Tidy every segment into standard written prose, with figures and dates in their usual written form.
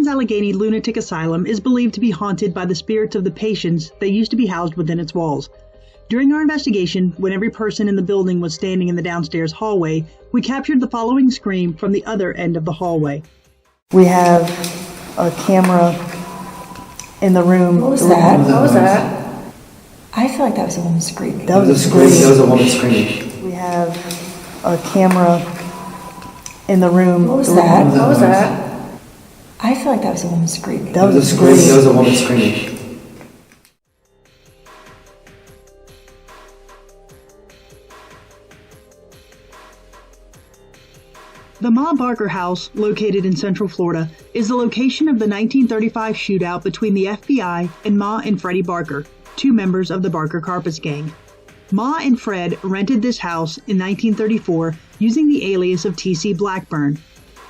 Allegheny Lunatic Asylum is believed to be haunted by the spirits of the patients that used to be housed within its walls. During our investigation, when every person in the building was standing in the downstairs hallway, we captured the following scream from the other end of the hallway. We have a camera in the room. What was that? What was that? I feel like that was a woman screaming. That was a scream. That was a woman screaming. We have a camera in the room. What was that? What was that? I feel like that was a woman screaming. That was a scream. That was a woman screaming. The Ma Barker House, located in Central Florida, is the location of the 1935 shootout between the FBI and Ma and Freddie Barker, two members of the Barker Carpus Gang. Ma and Fred rented this house in 1934 using the alias of T.C. Blackburn.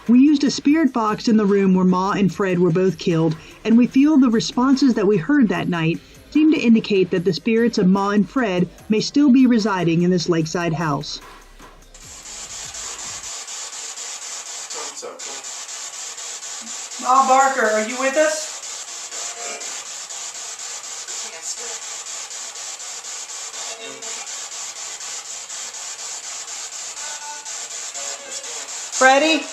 We used a spirit box in the room where Ma and Fred were both killed, and we feel the responses that we heard that night seem to indicate that the spirits of Ma and Fred may still be residing in this lakeside house. Ma Barker, are you with us? Freddie?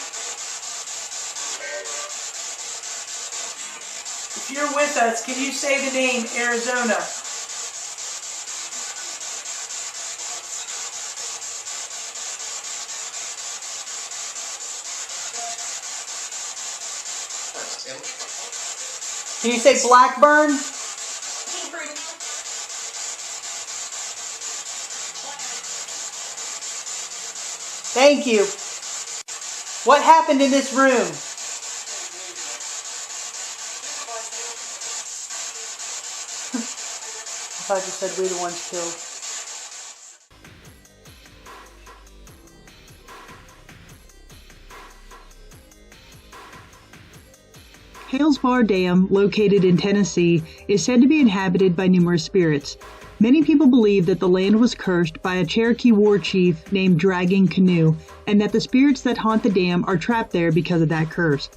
If you're with us, can you say the name Arizona? Can you say Blackburn? Thank you. What happened in this room? I thought you said we the ones killed. Hales Bar Dam, located in Tennessee, is said to be inhabited by numerous spirits. Many people believe that the land was cursed by a Cherokee war chief named Dragging Canoe, and that the spirits that haunt the dam are trapped there because of that curse.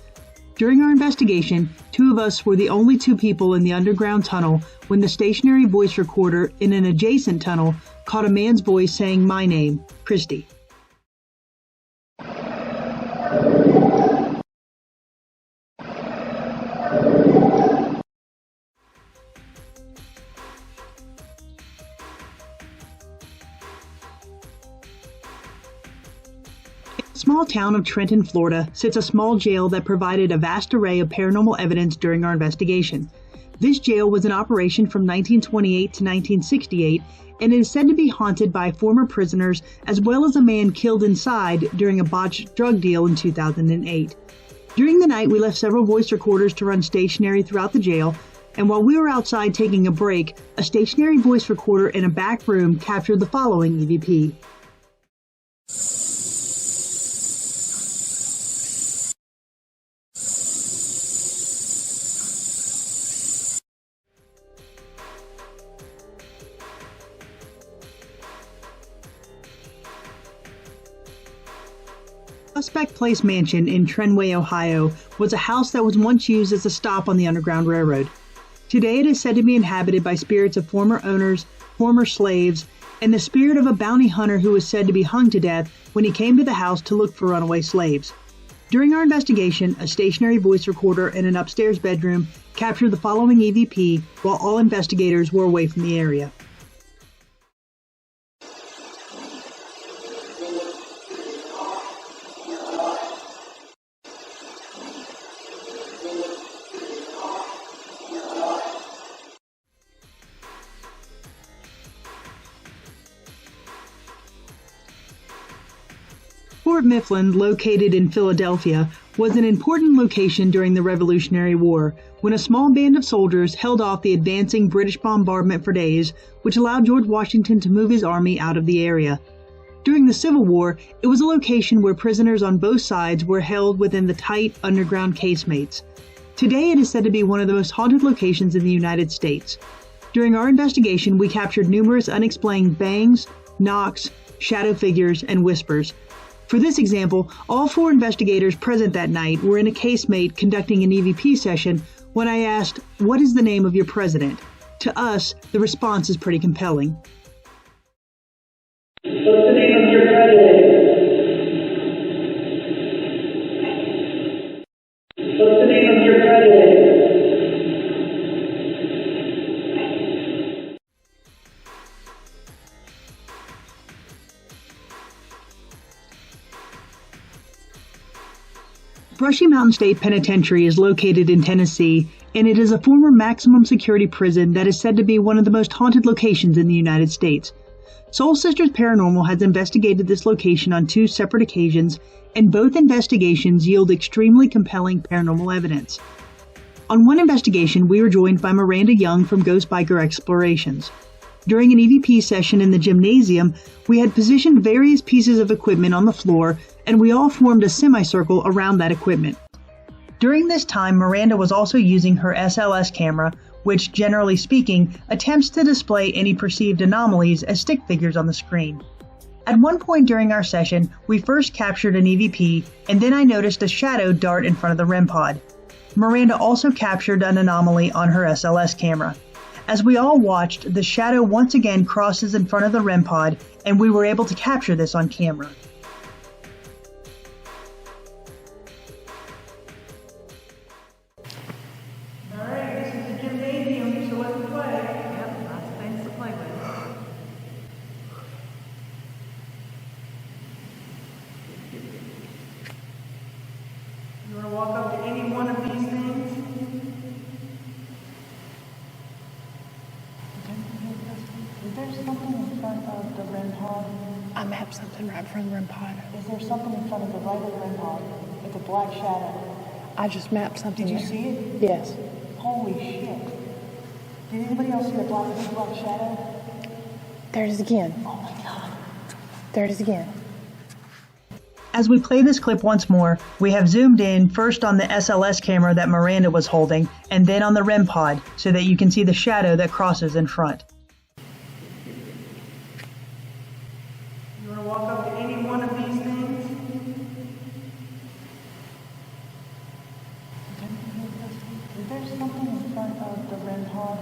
During our investigation, two of us were the only two people in the underground tunnel when the stationary voice recorder in an adjacent tunnel caught a man's voice saying my name, Christy. The small town of Trenton, Florida, sits a small jail that provided a vast array of paranormal evidence during our investigation. This jail was in operation from 1928 to 1968, and it is said to be haunted by former prisoners as well as a man killed inside during a botched drug deal in 2008. During the night, we left several voice recorders to run stationary throughout the jail, and while we were outside taking a break, a stationary voice recorder in a back room captured the following EVP. Prospect Place Mansion in Trenway, Ohio, was a house that was once used as a stop on the Underground Railroad. Today it is said to be inhabited by spirits of former owners, former slaves, and the spirit of a bounty hunter who was said to be hung to death when he came to the house to look for runaway slaves. During our investigation, a stationary voice recorder in an upstairs bedroom captured the following EVP while all investigators were away from the area. Fort Mifflin, located in Philadelphia, was an important location during the Revolutionary War, when a small band of soldiers held off the advancing British bombardment for days, which allowed George Washington to move his army out of the area. During the Civil War, it was a location where prisoners on both sides were held within the tight underground casemates. Today it is said to be one of the most haunted locations in the United States. During our investigation, we captured numerous unexplained bangs, knocks, shadow figures, and whispers. For this example, all 4 investigators present that night were in a casemate conducting an EVP session when I asked, "What is the name of your president?" To us, the response is pretty compelling. What's the name of your president? What's the name of your president? Brushy Mountain State Penitentiary is located in Tennessee, and it is a former maximum security prison that is said to be one of the most haunted locations in the United States. Soul Sisters Paranormal has investigated this location on 2 separate occasions, and both investigations yield extremely compelling paranormal evidence. On one investigation, we were joined by Miranda Young from Ghost Biker Explorations. During an EVP session in the gymnasium, we had positioned various pieces of equipment on the floor, and we all formed a semicircle around that equipment. During this time, Miranda was also using her SLS camera, which, generally speaking, attempts to display any perceived anomalies as stick figures on the screen. At one point during our session, we first captured an EVP, and then I noticed a shadow dart in front of the REM pod. Miranda also captured an anomaly on her SLS camera. As we all watched, the shadow once again crosses in front of the REM pod, and we were able to capture this on camera. Alright, this is the gymnasium, so let's play. Yep, lots of things to play with. You want to walk up to any one of these things? Is there something in front of the REM pod? I mapped something right in front of the REM pod. Is there something in front of the right of the REM pod? It's a black shadow. I just mapped something Did you there. see it? Yes. Holy shit. Did anybody else see the big black shadow? There it is again. Oh my god. There it is again. As we play this clip once more, we have zoomed in first on the SLS camera that Miranda was holding, and then on the REM pod, so that you can see the shadow that crosses in front. You want to walk up to any one of these things? Is there something in front of the REM pod?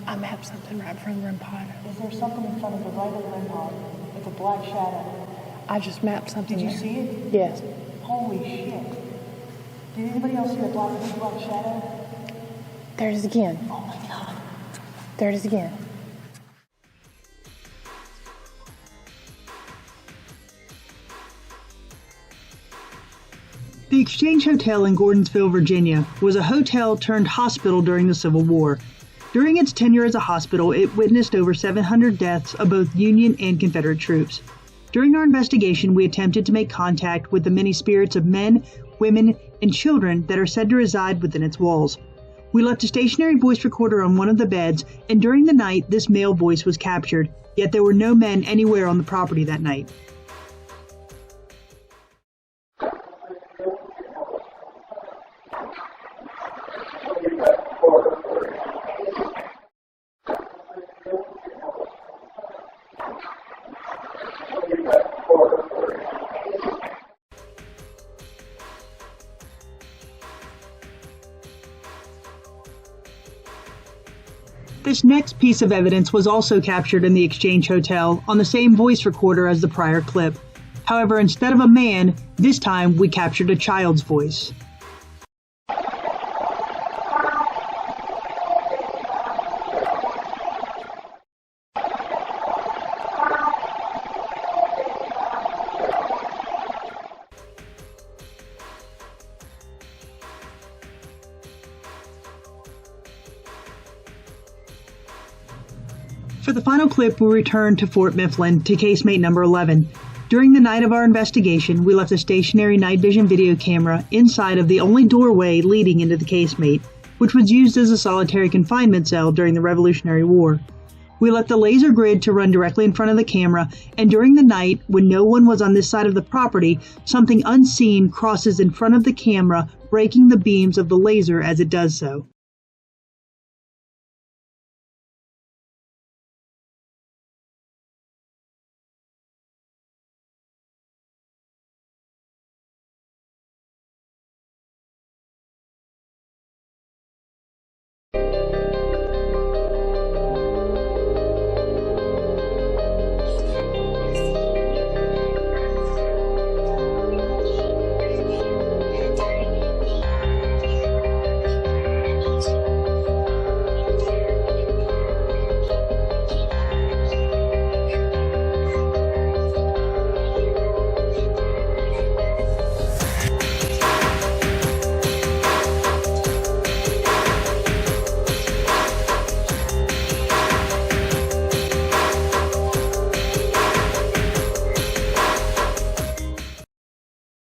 I mapped something right in front of the REM pod. Is there something in front of the right of the REM pod? It's a black shadow. I just mapped something Did you there. see it? Yes. Holy shit. Did anybody else see the big black shadow? There it is again. Oh my god. There it is again. The Exchange Hotel in Gordonsville, Virginia, was a hotel turned hospital during the Civil War. During its tenure as a hospital, it witnessed over 700 deaths of both Union and Confederate troops. During our investigation, we attempted to make contact with the many spirits of men, women, and children that are said to reside within its walls. We left a stationary voice recorder on one of the beds, and during the night, this male voice was captured, yet there were no men anywhere on the property that night. This next piece of evidence was also captured in the Exchange Hotel on the same voice recorder as the prior clip. However, instead of a man, this time we captured a child's voice. For the final clip, we returned to Fort Mifflin to casemate number 11. During the night of our investigation, we left a stationary night vision video camera inside of the only doorway leading into the casemate, which was used as a solitary confinement cell during the Revolutionary War. We left the laser grid to run directly in front of the camera, and during the night, when no one was on this side of the property, something unseen crosses in front of the camera, breaking the beams of the laser as it does so.